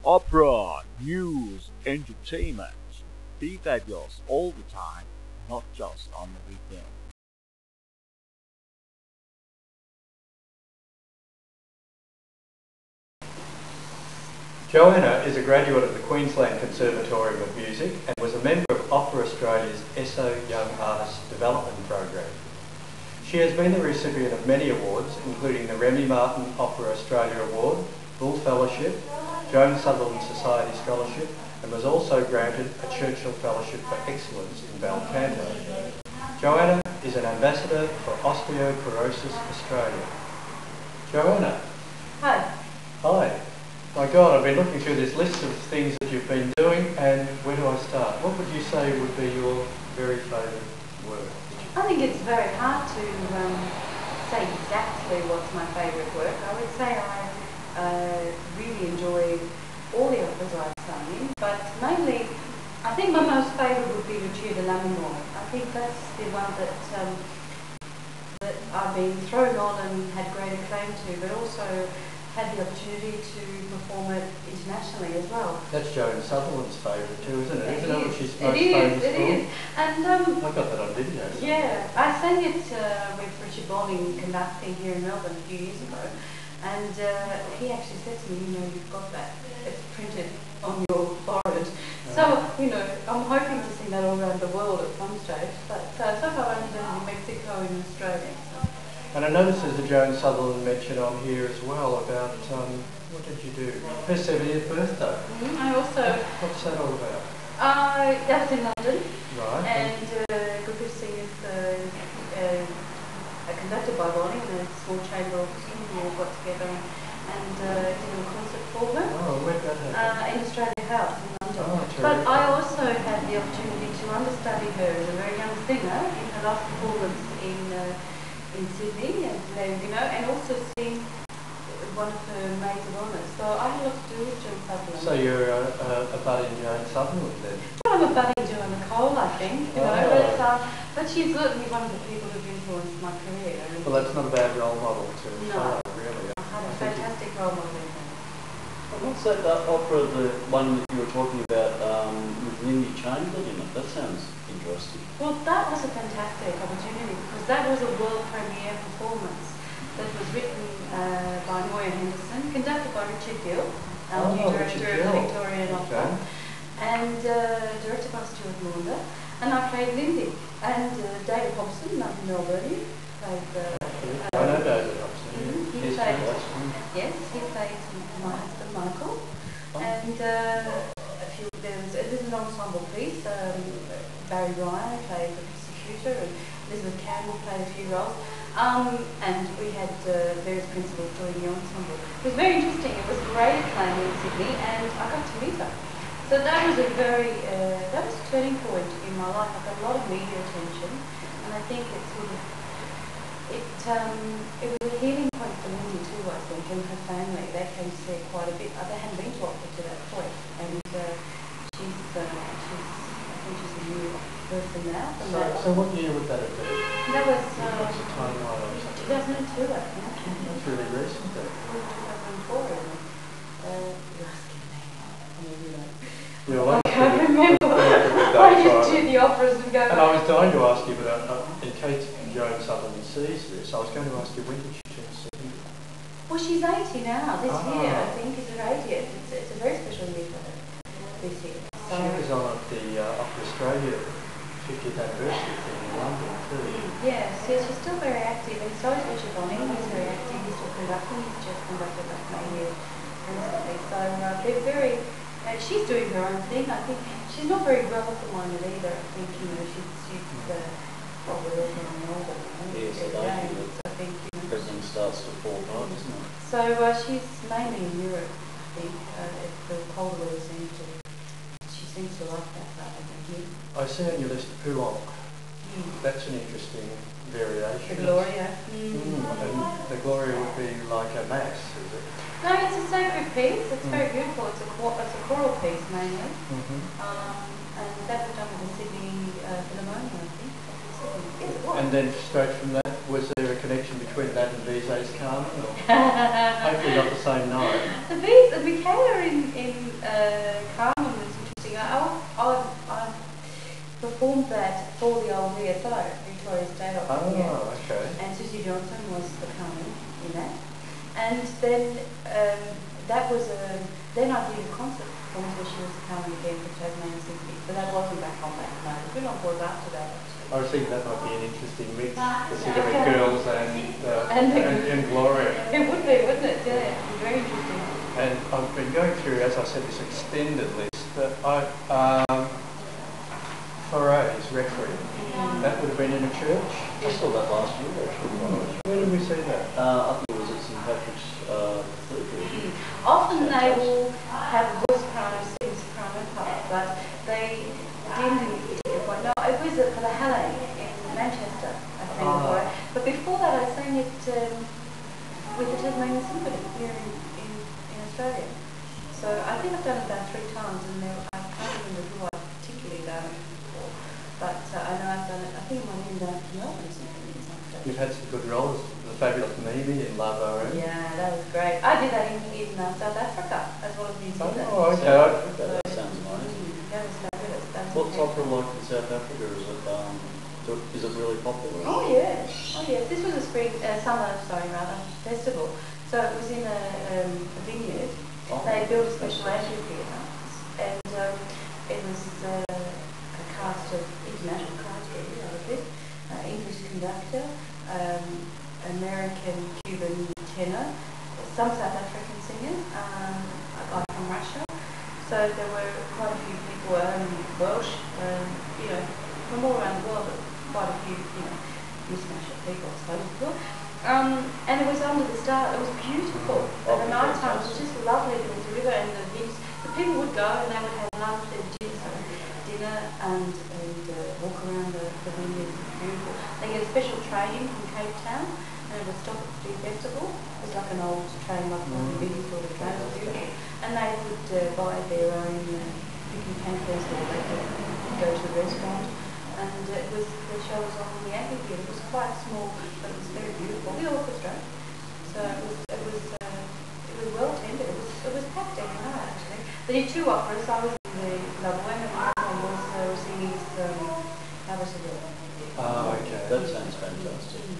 Opera, news, entertainment. Be fabulous all the time, not just on the weekend. Joanna is a graduate of the Queensland Conservatorium of Music and was a member of Opera Australia's ESSO Young Artist Development Program. She has been the recipient of many awards, including the Remy Martin Opera Australia Award, Bull Fellowship, Joan Sutherland Society Scholarship, and was also granted a Churchill Fellowship for Excellence in bel canto. Joanna is an ambassador for Osteoporosis Australia. Joanna. Hi. Hi. My God, I've been looking through this list of things that you've been doing, and where do I start? What would you say would be your very favourite work? I think it's very hard to say exactly what's my favourite work. I would say I really enjoy all the operas I've sung in, but mainly I think my most favourite would be Lucia de Lammermoor. I think that's the one that I've been thrown on and had great acclaim to, but also had the opportunity to perform it internationally as well. That's Joan Sutherland's favourite too, isn't it? Isn't that what she's most famous for? It is. And I got that on video. Yeah, I sang it with Richard Balding conducting here in Melbourne a few years ago, and he actually said to me, you know, you've got that, it's printed on your forehead. So, you know, I'm hoping to sing that all around the world at some stage, but so far I've only done it in Mexico and Australia. So. And I noticed there's a Joan Sutherland mention on here as well about, what did you do? Her 70th birthday. I also... What's that all about? That was in London. Right. And a group of singers conducted by Bonnie in a small chamber orchestra. We all got together and did a concert for her. Oh, where'd that happen? In Australia House in London. Oh, but I also had the opportunity to understudy her as a very young singer in her last performance in Sydney, and you know, and also sing one of her maids of honour. So I had a lot to do with Joan Sutherland. So you're a budding Joan Sutherland then? Well, I'm a budding Joanna Cole, I think. You know, but she's certainly one of the people who've influenced my career. Well, that's not a bad role model to follow, really. I had a fantastic role model. And what's that opera, the one that you were talking about with Lindy Chamberlain in it? That sounds interesting. Well, that was a fantastic opportunity because that was a world premiere performance that was written by Moya Henderson, conducted by Richard Gill, our new director of the Victorian Opera, and directed by Stuart Launder. And I played Lindy. And David Hobson, another Melbourne, played I know David Hobson. He played, yes, he played my husband Michael. And this is an ensemble piece. Barry Ryan played the prosecutor, and Elizabeth Campbell played a few roles. And we had various principals doing the ensemble. It was very interesting. It was great playing in Sydney, and I got to meet her. So that was a very, that was a turning point in my life. I got a lot of media attention, and I think it sort of, it was a healing point for Lindy too, I think, and her family. They came to see it quite a bit. They hadn't been to opera to that point, and I think she's a new person now. So what year would that have been? That was what's the timeline of something? 2002, I think. That's really recent then. 2004, you're asking me. I mean, you know. Yeah, well, I can't remember. I used to do the operas and go. And I was dying to ask you, but in case Joan Sutherland sees this, I was going to ask you, when did she turn 70? Well, she's 80 now. This year, I think, is her 80th. It's a very special year for her this year. So she was on at the Opera Australia 50th anniversary thing in London too. Yes, she's still very active, and so is Richard Bonning. He's very active. He's still conducting. He's just conducted that May year recently. So they're very. She's doing her own thing. I think she's not very graphic-minded either. I think, you know, she's probably working on the organ. Yes, I think everything starts to fall apart, doesn't it? So she's mainly in Europe, I think. If the cold weather seems to, she seems to like that rather than here. I see on your list Poulenc. That's an interesting variation. The Gloria. And the Gloria would be like a mass, is it? No, it's a sacred piece. It's very beautiful. It's a choral piece mainly. And that was done with the Sydney Philharmonic, I think. Yes, it was. And then straight from that, was there a connection between that and Bizet's Carmen? Or hopefully not the same night. The Michaela in for the old VSO, Victoria State Opera. Oh, okay. And Susie Johnson was the Carmen in that. And then that was then I did a concert performance where she was the Carmen again for Tasmanian Symphony. But that wasn't back on that night. It's been on board after that actually. I was thinking that might be an interesting mix, the Cigarette Girls and Gloria. It would be, wouldn't it? Yeah, it'd be very interesting. And I've been going through, as I said, this extended list that Foray's Requiem. That would have been in a church. I saw that last year actually. Where did we see that? I think it was at St Patrick's Cathedral. Often they will have a voice soprano, sing soprano part, but they didn't at a particular point. No, it was for the Halle in Manchester, I sang it for it. But before that I sang it with the Tasmanian Symphony here in Australia. So I think I've done it about 3 times, and I can't remember who I particularly done it for. But I know I've done it, I think I might have done it for Melbourne Symphony in some stage. You've had some good roles. The Fabulous Mimi in La Bohème. Yeah, that was great. I did that in South Africa as well as New Zealand. Oh, okay. South Africa, that sounds amazing. That was fabulous. That was What's incredible. opera like in South Africa? Is it really popular? Oh yes, oh yes. This was a summer festival. So it was in a vineyard. Oh, They built a special amphitheatre, and it was a cast of international cast really out of it. English conductor, American, Cuban tenor, some South African singers, a guy from Russia. So there were quite a few people, Welsh, from all around the world, but quite a few, mishmash of people, I suppose. And it was under the stars. It was beautiful. At the night time, it was just lovely. There was a river and the beach. The people would go and they would have lunch and dinner and walk around the vineyard. It was beautiful. They get a special train from Cape Town and it would stop at the festival. It was like an old train, like a big sort of train. It was beautiful. And they would buy their own picking pamphlets or they could go to a restaurant. And the show was on the amphitheatre. It was quite small, but it was very beautiful. The orchestra. So it was well attended. It was packed every night actually. They did 2 operas. I was in the La Bohème and the other one was Rossini's Cabaret. Oh, okay. That sounds fantastic.